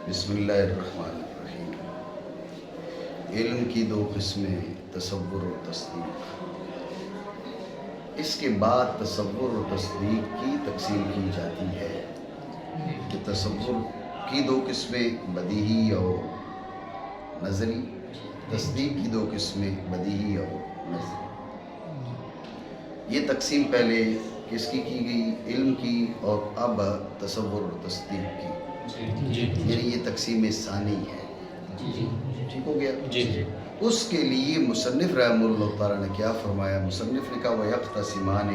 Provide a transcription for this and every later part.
بسم اللہ الرحمن الرحیم۔ علم کی دو قسمیں، تصور و تصدیق۔ اس کے بعد تصور و تصدیق کی تقسیم کی جاتی ہے کہ تصور کی دو قسمیں بدیہی اور نظری، تصدیق کی دو قسمیں بدیہی اور نظری۔ یہ تقسیم پہلے کس کی گئی؟ علم کی، اور اب تصور و تصدیق کی، یعنی یہ تقسیم ثانی ہے۔ ٹھیک ہو گیا؟ اس کے لیے مصنف رحمہ اللہ تعالیٰ نے کیا فرمایا؟ مصنف نے کہا وَيَقْتَسِمَانِ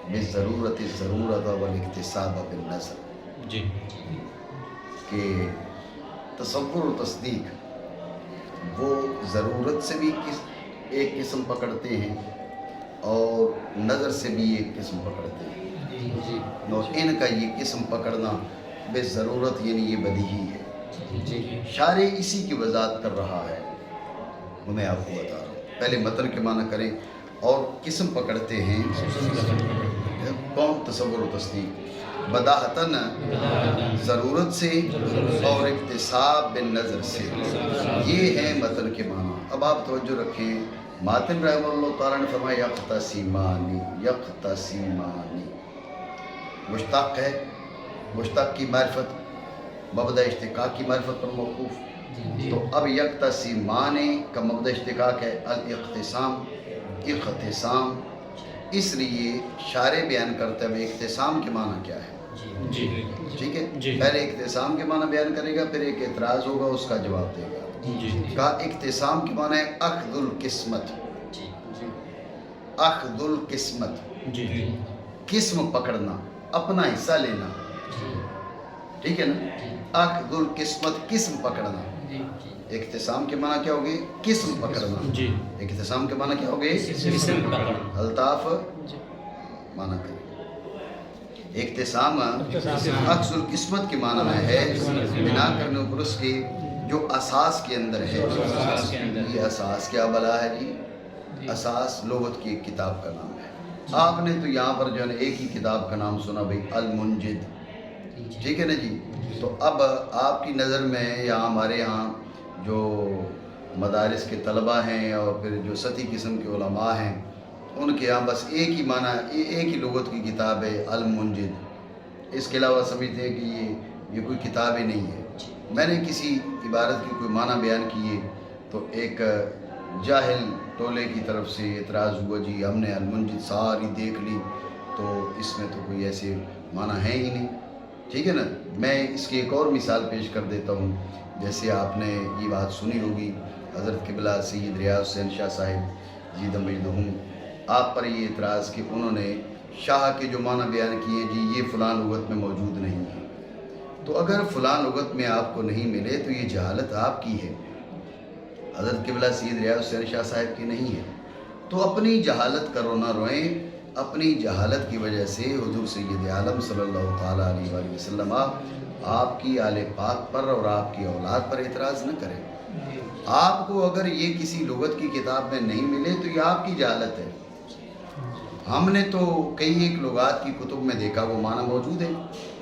بِالضَّرُورَةِ الضَّرُورَةَ وَالِاكْتِسَابَ بِالنَّظْرِ، کہ تصور و تصدیق وہ ضرورت سے بھی ایک قسم پکڑتے ہیں اور نظر سے بھی ایک قسم پکڑتے ہیں، اور ان کا یہ قسم پکڑنا بے ضرورت یعنی یہ بدیہی ہے۔ شارع اسی کی وضاحت کر رہا ہے، وہ میں آپ کو بتا رہا ہوں۔ پہلے متن کے معنی کریں اور قسم پکڑتے ہیں کون؟ تصور و تصدیق، بداہتاً ضرورت سے اور اکتساب بالنظر سے، یہ ہیں متن کے معنی۔ اب آپ توجہ رکھیں، ماتن رحمہ اللہ تعالیٰ نے فرمایا یقتسیمانی، یقتسیمانی مشتق ہے، مشتق کی معرفت مبدا اشتقاق کی معرفت پر موقوف، تو اب یقتسیمان کا مبدا اشتقاق ہے الاقتسام، اقتسام۔ اس لیے شارع بیان کرتا ہے اقتسام کے معنی کیا ہے، ٹھیک ہے؟ پہلے اقتسام کے معنی بیان کرے گا، پھر ایک اعتراض ہوگا، اس کا جواب دے گا۔ کہا اقتسام کے معنی ہے اخذ القسمت، اخذ القسمت، قسم پکڑنا، اپنا حصہ لینا، ٹھیک ہے نا؟ اخذ القسمت، قسم پکڑنا۔ اقتسام کے معنی کیا ہوگی؟ قسم پکڑنا۔ اقتسام کے معنی کیا ہوگی؟ الطاف معنی کریں۔ اقتسام اخذ القسمت کے معنی میں ہے بنا کرنے اوپر اس کے جو اساس کے اندر ہے۔ یہ اساس کیا بلا ہے جی؟ اساس لغت کی ایک کتاب کا نام ہے۔ آپ نے تو یہاں پر جو ہے ایک ہی کتاب کا نام سنا بھائی، المنجد، ٹھیک ہے نا جی؟ تو اب آپ کی نظر میں یا ہمارے ہاں جو مدارس کے طلبہ ہیں اور پھر جو سطحی قسم کے علماء ہیں، ان کے ہاں بس ایک ہی معنی، ایک ہی لغت کی کتاب ہے المنجد۔ اس کے علاوہ سمجھتے ہیں کہ یہ کوئی کتاب ہی نہیں ہے۔ میں نے کسی عبارت کی کوئی معنی بیان کیے تو ایک جاہل ٹولے کی طرف سے اعتراض ہوا جی ہم نے المنجد ساری دیکھ لی تو اس میں تو کوئی ایسے معنی ہے ہی نہیں، ٹھیک ہے نا؟ میں اس کی ایک اور مثال پیش کر دیتا ہوں۔ جیسے آپ نے یہ بات سنی ہوگی، حضرت قبلہ سید ریاض حسین شاہ صاحب جیدہ مجدہم، آپ پر یہ اعتراض کہ انہوں نے شاہ کے جو معنی بیان کیے جی یہ فلاں لغت میں موجود نہیں ہے۔ تو اگر فلاں لغت میں آپ کو نہیں ملے تو یہ جہالت آپ کی ہے، حضرت قبلہ سید ریاض حسین شاہ صاحب کی نہیں ہے۔ تو اپنی جہالت کرو نہ روئیں، اپنی جہالت کی وجہ سے حضور سید عالم صلی اللہ تعالیٰ علیہ وآلہ وسلم آپ کی آل پاک پر اور آپ کی اولاد پر اعتراض نہ کریں۔ آپ کو اگر یہ کسی لغت کی کتاب میں نہیں ملے تو یہ آپ کی جہالت ہے۔ ہم نے تو کئی ایک لغات کی کتب میں دیکھا وہ معنی موجود ہے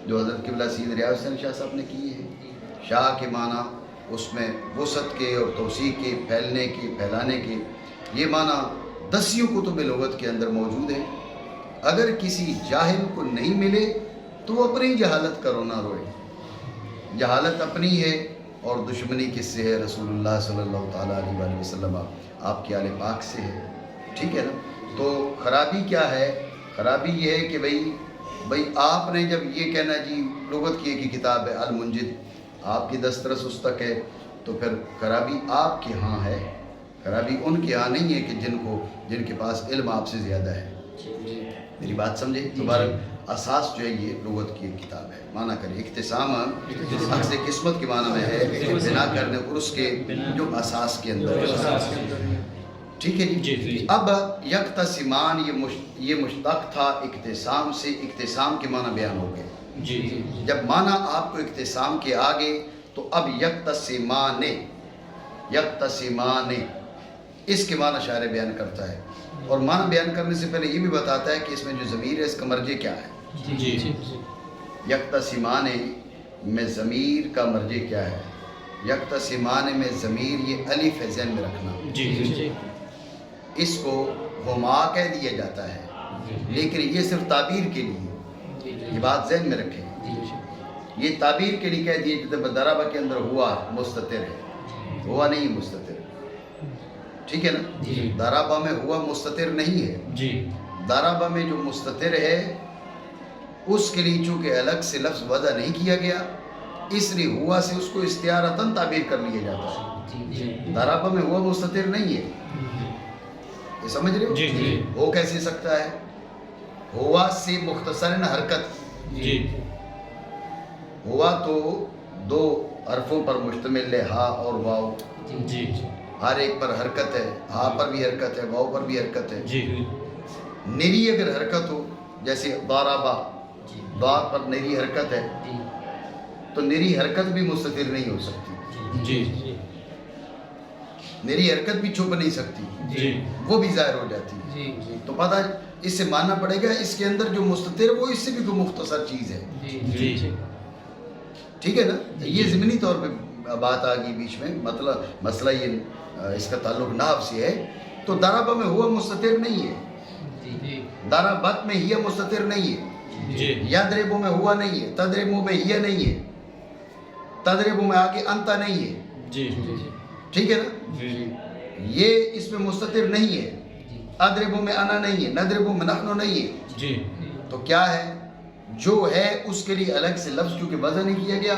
جو حضرت قبلہ سید ریاض حسین شاہ صاحب نے کیے ہیں۔ شاہ کے معنی اس میں وسعت کے اور توسیع کے، پھیلنے کے، پھیلانے کے، یہ معنی دسیوں کتب لغت کے اندر موجود ہے۔ اگر کسی جاہل کو نہیں ملے تو وہ اپنی جہالت کرو نہ روئے۔ جہالت اپنی ہے اور دشمنی کس سے ہے؟ رسول اللہ صلی اللہ تعالیٰ علیہ وآلہ وسلم آپ کی آل پاک سے ہے، ٹھیک ہے نا؟ تو خرابی کیا ہے؟ خرابی یہ ہے کہ بھئی آپ نے جب یہ کہنا جی لغت کی ایک ہی کتاب ہے المنجد، آپ کی دسترس اس تک ہے، تو پھر خرابی آپ کے ہاں ہے، خرابی ان کے ہاں نہیں ہے کہ جن کے پاس علم آپ سے زیادہ ہے۔ میری بات سمجھے؟ دوبارہ اساس جو ہے یہ لغت کی ایک کتاب ہے۔ معنی کریں اقتسام اخذ قسمت کے معنی میں ہے بنا کرنے اور اس کے جو اساس کے اندر ہے، ٹھیک ہے جی؟ اب یقتسیمان یہ مشتق تھا اقتسام سے، اقتسام کے معنی بیان ہو گئے۔ جب معنی آپ کو اقتسام کے آگے تو اب یقتسیمان، یقتسیمان اس کے معنی شاعر بیان کرتا ہے، اور معنی بیان کرنے سے پہلے یہ بھی بتاتا ہے کہ اس میں جو ضمیر ہے اس کا مرجع کیا ہے۔ یقتسیمان میں ضمیر کا مرجع کیا ہے؟ یکتسمان میں ضمیر یہ الف ہے، ذہن میں رکھنا. اس کو ہما کہہ دیا جاتا ہے، لیکن یہ صرف تعبیر کے لیے، یہ بات ذہن میں رکھیں. یہ تعبیر کے لیے کہہ دیا. ضربہ کے اندر ہوا مستتر ہے، ہوا نہیں مستتر. ٹھیک ہے نا؟ ضربہ میں ہوا مستتر نہیں ہے. ضربہ میں جو مستتر ہے اس کے لیے چونکہ الگ سے لفظ وضع نہیں کیا گیا، اس لیے ہوا سے اس کو استعارتاً تعبیر کر لیا جاتا ہے. ضربہ میں ہوا مستتر نہیں ہے، یہ سمجھ رہے ہو؟ ہو کیسے سکتا ہے؟ ہوا سے مختصراً حرکت. ہوا تو دو حرفوں پر مشتمل ہے، ہا اور واو. ہر ایک پر حرکت ہے، ہا پر بھی حرکت ہے، واو پر بھی حرکت ہے. نری اگر حرکت ہو، جیسے ضربہ، ضاد پر نری حرکت ہے، تو نری حرکت بھی مستتر نہیں ہو سکتی. نری حرکت بھی چھپ نہیں سکتی، وہ بھی ظاہر ہو جاتی ہے. تو پتہ اس سے ماننا پڑے گا اس کے اندر جو مستتر وہ اس سے بھی کوئی مختصر چیز ہے. ٹھیک ہے نا؟ یہ ضمنی طور پہ بات آ گئی بیچ میں. مطلب مسئلہ یہ اس کا تعلق نحو سے ہے. تو ضربہ میں ہوا مستتر نہیں ہے، ضربت میں ہی مستتر نہیں ہے، یضرب میں ہوا نہیں ہے، تضرب میں ہی نہیں ہے، تضرب میں آگے انت نہیں ہے. ٹھیک ہے نا؟ یہ اس میں مستتر نہیں ہے. اضرب میں انا نہیں ہے، نضرب میں نحن نہیں ہے. تو کیا ہے؟ جو ہے اس کے لیے الگ سے لفظ کیونکہ وضع نہیں کیا گیا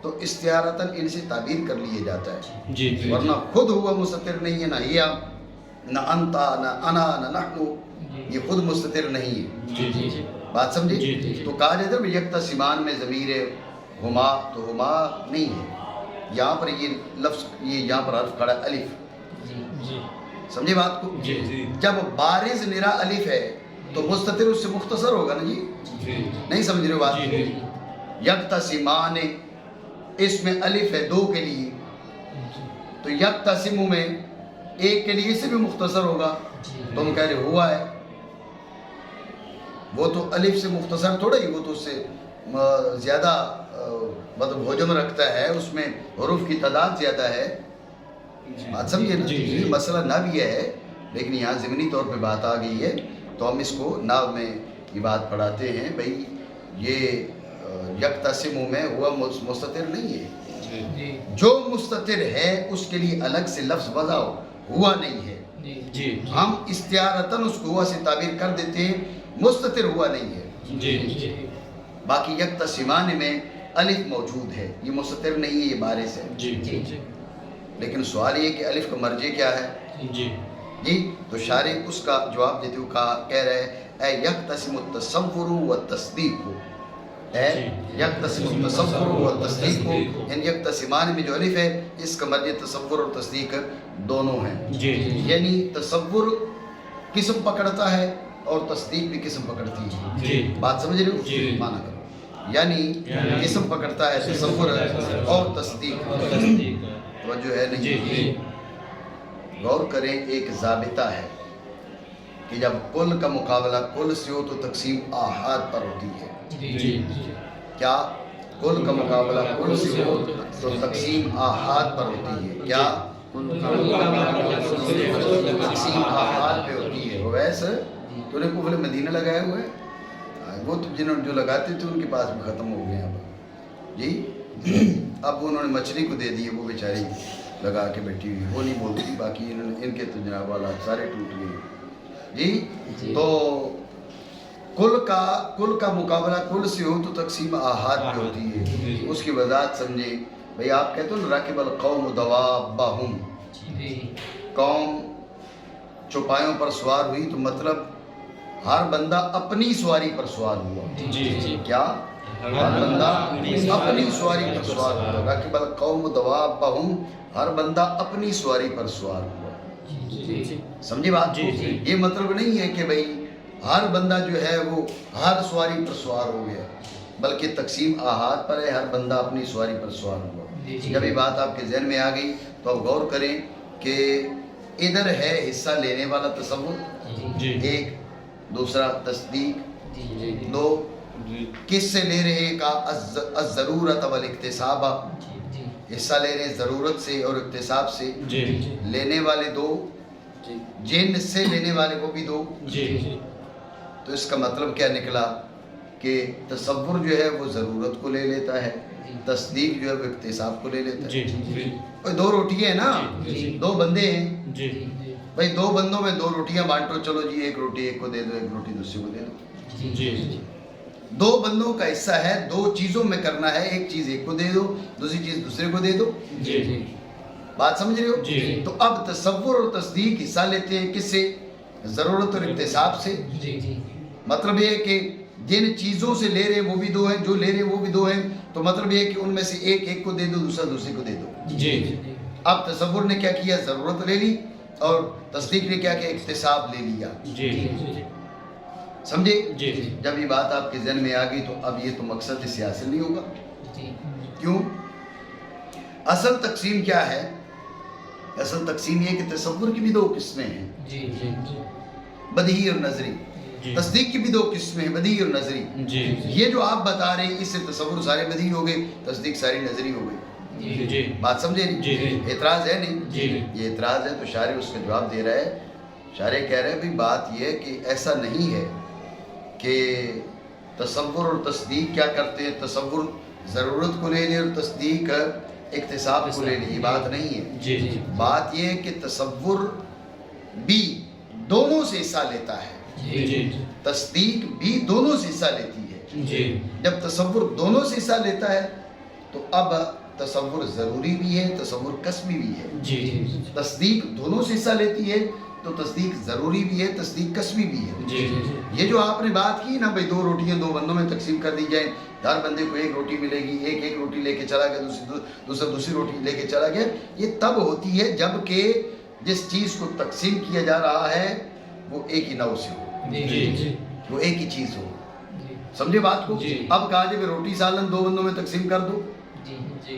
تو استعارتاً ان سے تعبیر کر لیا جاتا ہے. ورنہ خود ہوا مستتر نہیں ہے، نہ ہیا، نہ انتا، نہ انا، نہ نحن، یہ خود مستتر نہیں ہے. بات سمجھے؟ تو کہا جاتا ہے یکتسمان میں ضمیر ہما، تو ہما نہیں ہے. یہاں پر یہ لفظ، یہ یہاں پر حرف کھڑا ہے الف. سمجھے بات کو؟ جب بارز نرا الف ہے تو مستتر اس سے مختصر ہوگا نا جی. نہیں سمجھ رہے ہو بات؟ یکتسمان اس میں الف ہے دو کے لیے، تو یکتسم میں ایک کے لیے اس سے بھی مختصر ہوگا. تم کہہ رہے ہوا ہے، وہ تو الف سے مختصر تھوڑا ہی، وہ تو اس سے زیادہ مطلب حجم رکھتا ہے، اس میں حروف کی تعداد زیادہ ہے. بات سمجھے نا؟ یہ مسئلہ نہ بھی ہے، لیکن یہاں ضمنی طور پہ بات آ گئی ہے تو ہم اس کو ناو میں یہ بات پڑھاتے ہیں. بھئی یہ یکتسم میں ہوا مستتر نہیں ہے. جو مستتر ہے اس کے لیے الگ سے لفظ وضع ہوا نہیں ہے. ہم استعارتاً اس کو ہوا سے تعبیر کر دیتے ہیں، مستتر ہوا نہیں ہے. باقی یکتسمان میں الف موجود ہے، یہ مستتر نہیں ہے، یہ بارز ہے. لیکن سوال یہ کہ الف کا مرجع کیا ہے؟ جی تو شارح اس کا جواب دیتے ہوئے کہہ رہے ہیں اے یکتسم التصور والتصدیق، اے یکتسم التصور والتصدیق. ان یکتسمان میں جو الف ہے اس کا مرجع تصور اور تصدیق دونوں ہیں. یعنی تصور قسم پکڑتا ہے اور تصدیق بھی قسم پکڑتی ہے. بات سمجھ رہے ہو؟ مانا کرو، یعنی قسم پکڑتا ہے تصور اور تصدیق. توجہ ہے نہیں؟ غور کریں، ایک ضابطہ ہے کہ جب کل کا مقابلہ کل سے ہو تو تقسیم آحاد پر ہوتی ہے. کیا؟ کل کا مقابلہ کل سے ہو تو تقسیم آحاد پر ہوتی ہے. کیا؟ تقسیم آحاد پہ ہوتی ہے. ویسے تو نے قفل مدینہ لگائے ہوئے ہیں، وہ تو جنہوں جو لگاتے تھے ان کے پاس بھی ختم ہو گئے اب جی. اب انہوں نے مچھلی کو دے دی، وہ بیچاری لگا کے بیٹھی ہوئی، وہ نہیں بولتی. باقی ان کے تو جناب والا سارے ٹوٹ گئے جی. تو کل کا مقابلہ کل سے ہو تو تقسیم آحاد پہ ہوتی ہے. اس کی وضاحت سمجھیں. بھئی آپ کہتے ہو راکب القوم دوابہم، قوم چوپایوں پر سوار ہوئی، تو مطلب ہر بندہ اپنی سواری پر سوار ہوا. کیا؟ ہر بندہ اپنی سواری پر سوار ہوا. راکب القوم دوابہم، ہر بندہ اپنی سواری پر سوار ہوا. سمجھے بات؟ یہ مطلب نہیں ہے کہ بھئی ہر بندہ جو ہے وہ ہر سواری پر سوار ہو گیا، بلکہ تقسیم آحاد پر ہے، ہر بندہ اپنی سواری پر سوار ہوا. جب یہ بات آپ کے ذہن میں آ گئی تو آپ غور کریں کہ ادھر ہے حصہ لینے والا تصور ایک، دوسرا تصدیق دو، کس سے لے رہے کا الضرورت والاکتساب، حصہ لے رہے ضرورت سے اور اکتساب سے، لینے والے دو، جن سے لینے والے وہ بھی دو۔ تو اس کا مطلب کیا نکلا کہ تصور جو ہے وہ ضرورت کو لے لیتا ہے، تصدیق جو ہے وہ اکتساب کو لے لیتا ہے۔ بھائی دو روٹیاں ہیں نا، دو بندے ہیں، بھائی دو بندوں میں دو روٹیاں بانٹو، چلو جی ایک روٹی ایک کو دے دو، ایک روٹی دوسرے کو دے دو۔ دو بندوں کا حصہ ہے، دو چیزوں میں کرنا ہے، ایک چیز ایک کو دے دو، دوسری چیز دوسرے کو دے دو۔ بات سمجھ رہے ہو؟ تو اب تصور اور تصدیق حصہ لیتے ہیں کس سے؟ ضرورت اور اکتساب سے۔ مطلب یہ ہے کہ جن چیزوں سے لے رہے وہ بھی دو ہیں، جو لے رہے وہ بھی دو ہیں، تو مطلب یہ ہے کہ ان میں سے ایک ایک کو دے دو، دوسرا دوسرے کو دے دو۔ اب تصور نے کیا کیا؟ ضرورت لے لی، اور تصدیق نے کیا کیا؟ اکتساب لے لیا۔ سمجھے؟ جب یہ بات آپ کے ذہن میں آ گئی تو اب یہ تو مقصد اس سے حاصل نہیں ہوگا۔ کیوں؟ اصل تقسیم کیا ہے؟ اصل تقسیم یہ کہ تصور کی بھی دو قسمیں ہیں، بدیہی اور نظری۔ تصدیق کی بھی دو قسمیں ہیں، بدیہی اور نظری۔ یہ جو آپ بتا رہے ہیں اس سے تصور سارے بدیہی ہو گئے، تصدیق ساری نظری ہو گئی۔ بات سمجھے نہیں؟ اعتراض ہے نہیں؟ یہ اعتراض ہے تو شارح اس کا جواب دے رہا ہے۔ شارح کہہ رہے ہیں بھی بات یہ ہے کہ ایسا نہیں ہے کہ تصور اور تصدیق کیا کرتے ہیں، تصور ضرورت کو لے لے اور تصدیق اکتساب کو لے لے، یہ بات نہیں ہے۔ بات یہ ہے کہ تصور بھی دونوں سے حصہ لیتا ہے، تصدیق بھی دونوں سے حصہ لیتی ہے۔ جب تصور دونوں سے حصہ لیتا ہے تو اب تصور ضروری بھی ہے، تصور قسمی بھی ہے۔ تصدیق دونوں سے حصہ لیتی ہے تو تصدیق ضروری بھی ہے، تصدیق قسمی بھی ہے۔ یہ جو آپ نے بات کی نا بھائی دو روٹیاں دو بندوں میں تقسیم کر دی جائیں، ہر بندے کو ایک روٹی ملے گی، ایک ایک روٹی لے کے چلا گیا، دوسرا دوسری روٹی لے کے چلا گیا، یہ تب ہوتی ہے جب کہ جس چیز کو تقسیم کیا جا رہا ہے وہ ایک ہی نوع سے ہو، وہ ایک ہی چیز ہو۔ سمجھے بات کو؟ اب کہا جائے روٹی سالن دو بندوں میں تقسیم کر دو،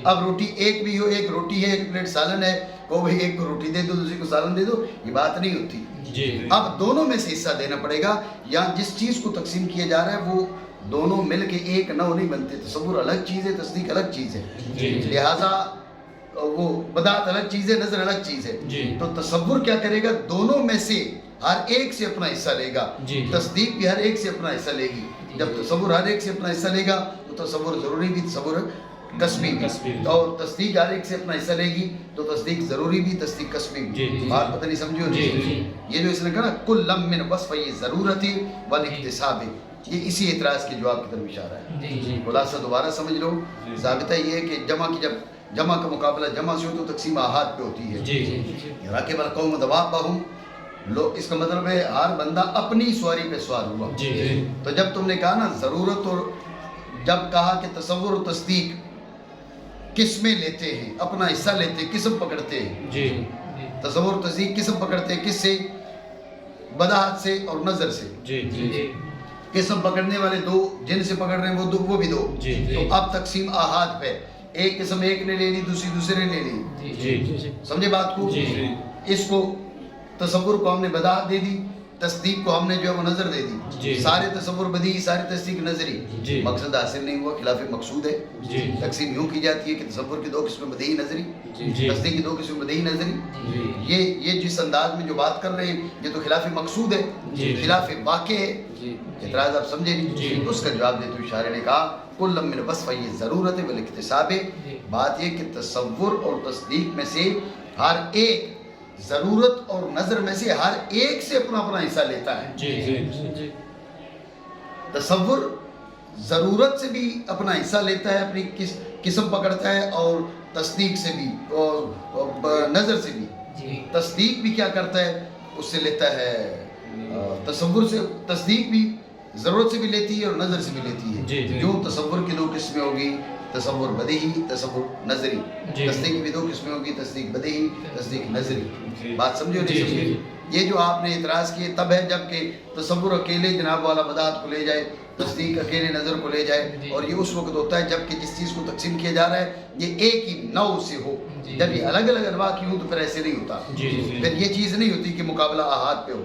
اب روٹی ایک بھی ہو، ایک روٹی ہے ایک پلیٹ سالن ہے، کو بھئی ایک کو روٹی دے دو دوسری کو سالن دے دو، یہ بات نہیں ہوتی۔ اب دونوں میں سے حصہ دینا پڑے گا، یا جس چیز کو تقسیم کیا جا رہا ہے وہ دونوں مل کے ایک نوع نہیں بنتے۔ تصور الگ چیز ہے، تصدیق الگ چیز ہے، لہٰذا وہ بدعت الگ چیز ہے، نظر الگ چیز ہے۔ تو تصور کیا کرے گا؟ دونوں میں سے ہر ایک سے اپنا حصہ لے گا، تصدیق بھی ہر ایک سے اپنا حصہ لے گی۔ جب تصور ہر ایک سے اپنا حصہ لے گا تو تصور ضروری بھی، تصور قسمی بھی، اور تصدیق ہر ایک سے اپنا حصہ لے گی تو تصدیق ضروری بھی، تصدیق قسمی بھی۔ بات پتہ نہیں سمجھو؟ یہ جو اس نے کہا نا کل من وصف ضرورت والاکتساب، یہ اسی اعتراض کے جواب کی طرف اشارہ ہے۔ خلاصہ دوبارہ سمجھ لو، ضابطہ یہ ہے کہ جمع کی جب جمع کا مقابلہ جمع سے ہو تو تقسیم آحاد پہ ہوتی ہے۔ راکب القوم دوابہم، اس کا مطلب ہے ہر بندہ اپنی سواری پہ سوار ہوا۔ تو جب تم نے کہا نا ضرورت، اور جب کہا کہ تصور و تصدیق قسمیں لیتے ہیں، اپنا حصہ لیتے ہیں، قسم پکڑتے ہیں، تصور و تصدیق قسم پکڑتے ہیں، کس سے؟ بداحت سے اور نظر سے۔ قسم پکڑنے والے دو، جن سے پکڑ رہے ہیں وہ دو، وہ بھی دو۔ تو اب تقسیم آحاد پہ، ایک قسم ایک نے لے لی، دوسری دوسرے نے لے لی۔ سمجھے بات کو؟ اس کو تصور کو ہم نے بداحت دے دی، تصدیق کو ہم نے جو ہے وہ نظر دے دی۔ سارے تصور بدیہی، سارے تصدیق نظری، مقصد حاصل نہیں ہوا، خلاف مقصود ہے۔ تقسیم یوں کی جاتی ہے کہ تصور کی دو قسمیں بدیہی نظری، تصدیق کی دو قسمیں بدیہی نظری۔ یہ جس انداز میں جو بات کر رہے ہیں یہ تو خلاف مقصود ہے، خلاف واقع ہے۔ اعتراض آپ سمجھے نہیں؟ اس کا جواب دیتے ہوئے شارح نے کہا کل من وصف ضرورت والاکتساب، بات یہ کہ تصور اور تصدیق میں سے ہر ایک، ضرورت اور نظر میں سے ہر ایک سے اپنا اپنا حصہ لیتا ہے۔ تصور ضرورت سے بھی اپنا حصہ لیتا ہے، اپنی قسم پکڑتا ہے، اور تصدیق سے بھی اور نظر سے بھی۔ تصدیق بھی کیا کرتا ہے؟ اس سے لیتا ہے تصور سے، تصدیق بھی ضرورت سے بھی لیتی ہے اور نظر سے بھی لیتی ہے۔ جو تصور کی دو قسمیں ہوگی، تصور بدیہی، تصور نظری۔ تصدیق کی بھی دو قسمیں ہوگی، تصدیق بدیہی، تصدیق نظری۔ بات سمجھو نہیں سمجھے؟ یہ جو آپ نے اعتراض کیے تب ہے جب کہ تصور اکیلے جناب والا بدعت کو لے جائے، تصدیق اکیلے نظر کو لے جائے، اور یہ اس وقت ہوتا ہے جب کہ جس چیز کو تقسیم کیا جا رہا ہے یہ ایک ہی نوع سے ہو۔ جب یہ الگ الگ انواع کی ہوں تو پھر ایسے نہیں ہوتا، پھر یہ چیز نہیں ہوتی کہ مقابلہ آحاد پہ ہو۔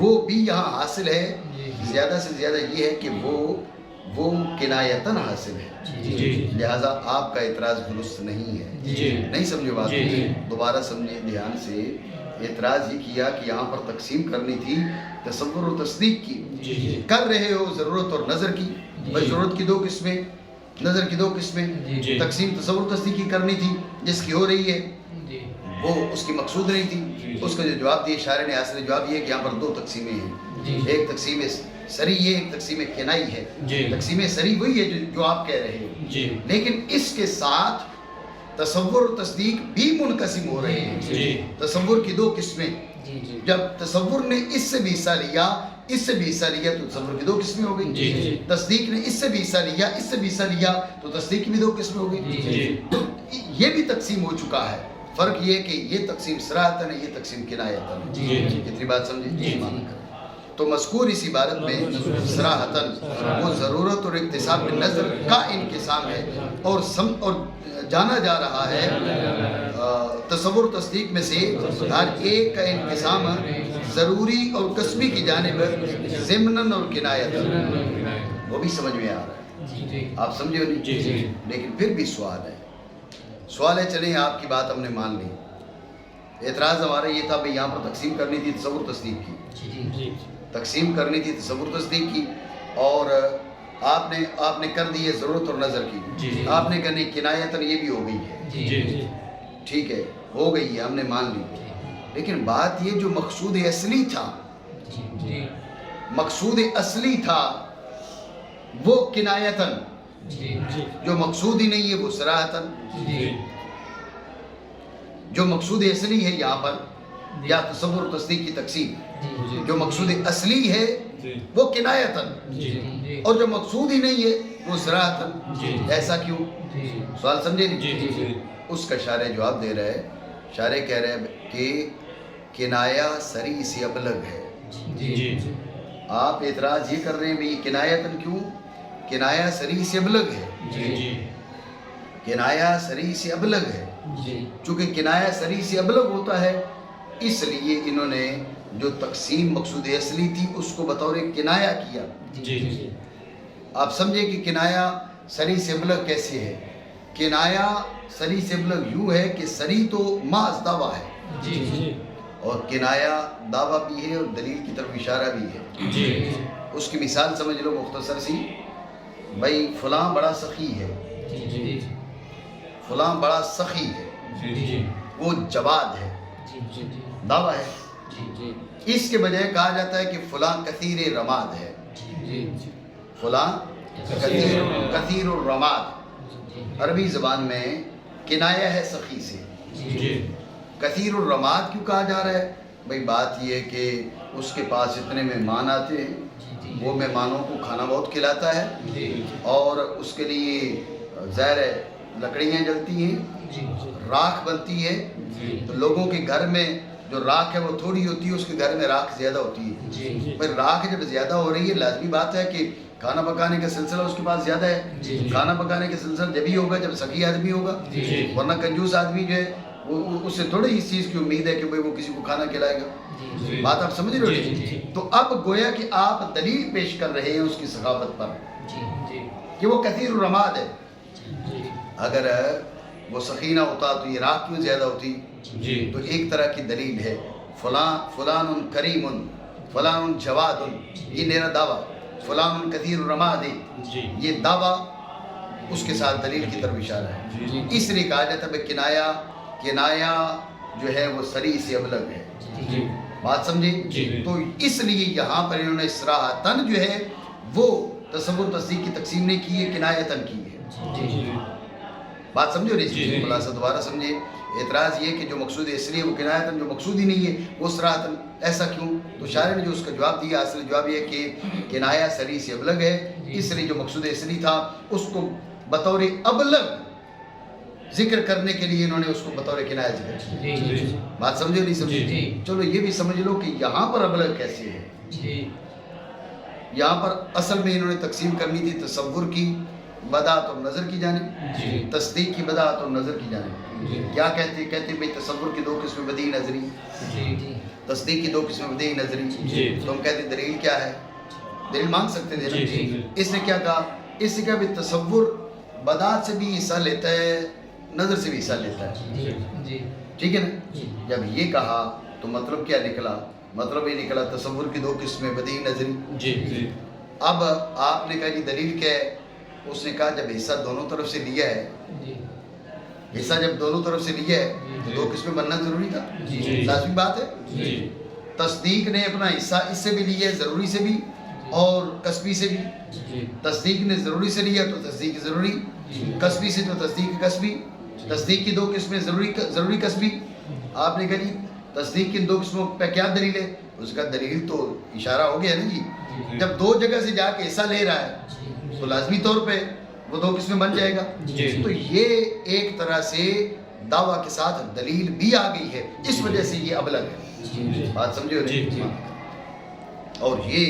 وہ بھی یہاں حاصل ہے. زیادہ سے زیادہ یہ ہے کہ وہ کنایتاً حاصل ہے. لہٰذا آپ کا اعتراض درست نہیں ہے. نہیں سمجھے بات؟ دوبارہ سمجھے دھیان سے. اعتراض یہ کیا کہ یہاں پر تقسیم کرنی تھی تصور و تصدیق کی. کر رہے ہو ضرورت اور نظر کی. بھائی ضرورت کی 2 قسمیں، نظر کی 2 قسمیں. تقسیم تصور تصدیق کی کرنی تھی، جس کی ہو رہی ہے وہ اس کی مقصود نہیں تھی. اس کا جو جواب دیا شاعر نے، اصل جواب یہ ہے کہ یہاں پر 2 تقسیمیں ہیں. ایک تقسیم سری ہے، ایک تقسیم کنائی ہے. تقسیم سری وہی ہے جو آپ کہہ رہے ہو، لیکن اس کے ساتھ تصور و تصدیق بھی منقسم ہو رہے ہیں. تصور کی 2 قسمیں. جب تصور نے اس سے بھی حصہ لیا، اس سے بھی حصہ لیا، تو تصور کی 2 قسمیں ہو گئی. تصدیق نے اس سے بھی حصہ لیا، اس سے بھی حصہ لیا، تو تصدیق کی بھی 2 قسمیں ہو گئی. یہ بھی تقسیم ہو چکا ہے. فرق یہ کہ یہ تقسیم صراحتاً ہے، یہ تقسیم کنایتاً. اتنی بات سمجھے؟ تو مذکور اس عبارت میں صراحتاً وہ ضرورت اور اکتساب نظر کا انقسام ہے، اور جانا جا رہا ہے تصور تصدیق میں سے ہر ایک کا انقسام ضروری اور قسمی کی جانب ضمناً اور کنایتاً. وہ بھی سمجھ میں آ رہا ہے. آپ سمجھے ہو نہیں؟ لیکن پھر بھی سوال ہے. چلیں آپ کی بات ہم نے مان لی. اعتراض ہمارا یہ تھا بھئی یہاں پر تقسیم کرنی تھی تصور تصدیق کی. تقسیم کرنی تھی تصور تصدیق کی، اور آپ نے کر دی ہے ضرورت اور نظر کی. آپ نے کرنی کنایتاً، یہ بھی ہو گئی ہے. ٹھیک ہے، ہو گئی ہے، ہم نے مان لی. لیکن بات یہ جو مقصود اصلی تھا، مقصود اصلی تھا وہ کنایتاً. جو مقصود ہی نہیں ہے وہ صراحتاً. جو مقصود اصلی ہے یہاں پر یا تصور تصدیق کی تقسیم، جو مقصود اصلی ہے وہ کنایتاً، اور جو مقصود ہی نہیں ہے وہ صراحتاً. ایسا کیوں؟ سوال سمجھے نہیں؟ اس کا شارح جواب دے رہا ہے. شارح کہہ رہے ہیں کہ کنایا سری سے ابلغ ہے. آپ اعتراض یہ کر رہے ہیں بھئی کنایتاً کیوں؟ کنایا سری سے ابلغ ہے. کنایا سری سے ابلغ ہے. چونکہ کنایا سری سے ابلغ ہوتا ہے، اس لیے انہوں نے جو تقسیم مقصود اصلی تھی اس کو بطور کنایا کیا. آپ سمجھے کہ کنایا سری سے ابلغ کیسے ہے؟ کنایا سری سے ابلغ یوں ہے کہ سری تو محض دعویٰ ہے، اور کنایا دعویٰ بھی ہے اور دلیل کی طرف اشارہ بھی ہے. اس کی مثال سمجھ لو مختصر سی. بھائی فلاں بڑا سخی ہے، فلاں بڑا سخی ہے، وہ جواد ہے، دعویٰ ہے. اس کے بجائے کہا جاتا ہے کہ فلاں کثیر رماد ہے. فلاں کثیر الرماد. عربی زبان میں کنایا ہے سخی سے. کثیر الرماد کیوں کہا جا رہا ہے؟ بھئی بات یہ ہے کہ اس کے پاس اتنے مہمان آتے ہیں، وہ مہمانوں کو کھانا بہت کھلاتا ہے، اور اس کے لیے ظاہر ہے لکڑیاں جلتی ہیں، راکھ بنتی ہے. تو لوگوں کے گھر میں جو راکھ ہے وہ تھوڑی ہوتی ہے، اس کے گھر میں راکھ زیادہ ہوتی ہے. بھئی راکھ جب زیادہ ہو رہی ہے، لازمی بات ہے کہ کھانا پکانے کا سلسلہ اس کے پاس زیادہ ہے. کھانا پکانے کا سلسلہ جب ہی ہوگا جب سخی آدمی ہوگا، ورنہ کنجوس آدمی جو ہے اس سے تھوڑی اس چیز کی امید ہے کہ وہ کسی کو کھانا کھلائے گا. بات آپ سمجھ رہے ہو؟ تو اب گویا کہ آپ دلیل پیش کر رہے ہیں اس کی ثقافت پر کہ وہ کثیر الرماد ہے. اگر وہ سخی نہ ہوتا تو یہ راکھ کیوں زیادہ ہوتی؟ تو ایک طرح کی دلیل ہے فلان کریم، فلان جواد، یہ میرا دعویٰ. فلان کثیر الرماد، یہ دعویٰ اس کے ساتھ دلیل کی طرف اشارہ ہے. اس لیے کہا جاتا ہے کنایا جو ہے وہ سری سے ابلغ ہے. بات سمجھے؟ تو اس لیے یہاں پر انہوں نے صراحتاً جو ہے وہ تصور تصدیق کی تقسیم نہیں کی ہے، کنایتاً کی ہے. بات سمجھو نہیں؟ خلاصہ دوبارہ سمجھے. اعتراض یہ کہ جو مقصود اصلی ہے وہ کنایتاً، جو مقصود ہی نہیں ہے وہ صراحتاً. ایسا کیوں؟ تو شاعر نے جو اس کا جواب دیا، اصل جواب یہ کہ کنایا سری سے ابلغ ہے، اس لیے جو مقصود اصلی تھا اس کو بطور ابلغ ذکر کرنے کے لیے انہوں نے اس کو بطور کنایا ذکر کیا. بات سمجھو نہیں سمجھے؟ چلو یہ بھی سمجھ لو کہ یہاں پر ابلغ کیسے ہے. یہاں پر اصل میں انہوں نے تقسیم کرنی تھی تصور کی بدعت اور نظر کی جانب، تصدیق کی بدعت اور نظر کی جانب. کیا کہتے ہیں بھئی تصور کی 2 قسمیں بدیہی نظری، تصدیق کی 2 قسمیں بدیہی نظری. تو ہم کہتے ہیں دلیل کیا ہے؟ دلیل مانگ سکتے تھے نا. اس نے کیا کہا؟ اس نے کہا بھی تصور بدعت سے بھی حصہ لیتا ہے، نظر سے بھی حصہ لیتا ہے. ٹھیک ہے نا. جب یہ کہا تو مطلب کیا نکلا؟ مطلب یہ نکلا تصور کی 2 قسمیں بدیہی نظری. اب آپ نے کہا جی دلیل کیا ہے؟ اس نے کہا جب حصہ دونوں طرف سے لیا ہے، حصہ جب دونوں طرف سے لیا ہے تو 2 قسمیں بننا ضروری تھا. لازمی بات ہے. تصدیق نے اپنا حصہ اس سے بھی لیا ہے، ضروری سے بھی اور کسبی سے بھی. تصدیق نے ضروری سے لیا تو تصدیق ضروری، کسبی سے تو تصدیق کسبی. تصدیق کی 2 قسمیں ضروری کسبی. آپ نے کہا جی تصدیق کی 2 قسموں پہ کیا دلیل ہے؟ اس کا دلیل تو اشارہ ہو گیا نا جی. جب 2 جگہ سے جا کے حصہ لے رہا ہے تو لازمی طور پہ وہ 2 قسمیں بن جائے گا. تو یہ ایک طرح سے دعویٰ کے ساتھ دلیل بھی آ گئی ہے، اس وجہ سے یہ ابلغ ہے. بات سمجھے ہو؟ اور یہ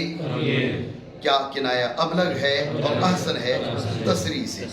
کیا کنایہ ابلغ ہے اور احسن ہے تصریح سے.